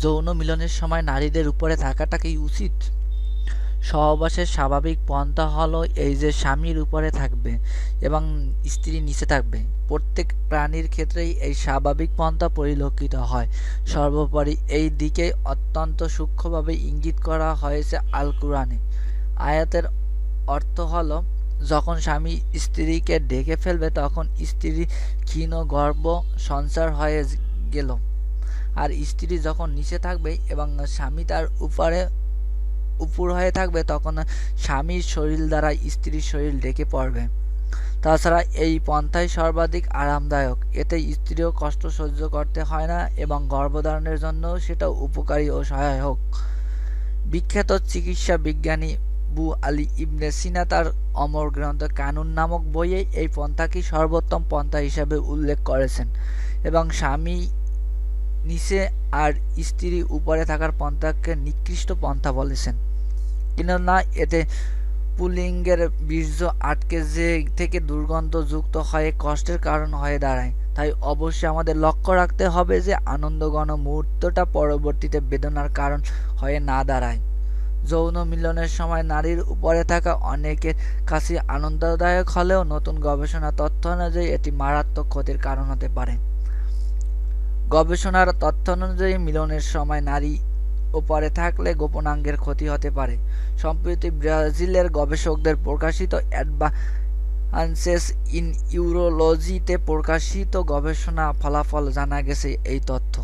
যৌন মিলনের সময় নারীদের উপরে থাকাটা কি উচিত? সহবাসের স্বাভাবিক পন্থা হলো এই যে স্বামীর উপরে থাকবে এবং স্ত্রী নিচে থাকবে। প্রত্যেক প্রাণীর ক্ষেত্রেই এই স্বাভাবিক পন্থা পরিলক্ষিত হয়। সর্বোপরি এই দিকে অত্যন্ত সূক্ষ্মভাবে ইঙ্গিত করা হয়েছে আল কুরআনে। আয়াতের অর্থ হলো, যখন স্বামী স্ত্রীকে ঢেকে ফেলবে তখন স্ত্রীর ক্ষীণ গর্ভ সঞ্চার হয়ে গেল, আর স্ত্রী যখন নিচে থাকবে এবং স্বামী তার উপর হয়ে থাকবে তখন স্বামীর শরীর দ্বারা স্ত্রীর শরীর ঢেকে পড়বে। তাছাড়া এই পন্থাই সর্বাধিক আরামদায়ক। এতে স্ত্রীও কষ্ট সহ্য করতে হয় না এবং গর্ভধারণের জন্যও সেটা উপকারী ও সহায়ক। বিখ্যাত চিকিৎসা বিজ্ঞানী আবু আলী ইবনে সিনা তার অমর গ্রন্থ কানুন নামক বইয়ে এই পন্থাকে সর্বোত্তম পন্থা হিসাবে উল্লেখ করেছেন এবং স্বামী নিচে আর স্ত্রী উপরে থাকার পন্থাকে নিকৃষ্ট পন্থা বলেছেন, কেননা এতে পুল্লিঙ্গের বীর্য আটকে থেকে দুর্গন্ধযুক্ত হয়ে কষ্টের কারণ হয়ে দাঁড়ায়। তাই অবশ্যই আমাদের লক্ষ্য রাখতে হবে যে আনন্দঘন মুহূর্তটা পরবর্তীতে বেদনার কারণ হয়ে না দাঁড়ায়। যৌন মিলনের সময় নারীর উপরে থাকা অনেকের কাছে আনন্দদায়ক হলেও নতুন গবেষণা তথ্য অনুযায়ী এটি মারাত্মক ক্ষতির কারণ হতে পারে। গবেষণার তথ্য অনুযায়ী মিলনের সময় নারী উপরে থাকলে গোপনাঙ্গের ক্ষতি হতে পারে। সম্প্রতি ব্রাজিলের গবেষকদের প্রকাশিত অ্যাডভান্সেস ইন ইউরোলজিতে প্রকাশিত গবেষণা ফলাফল জানা গেছে এই তথ্য।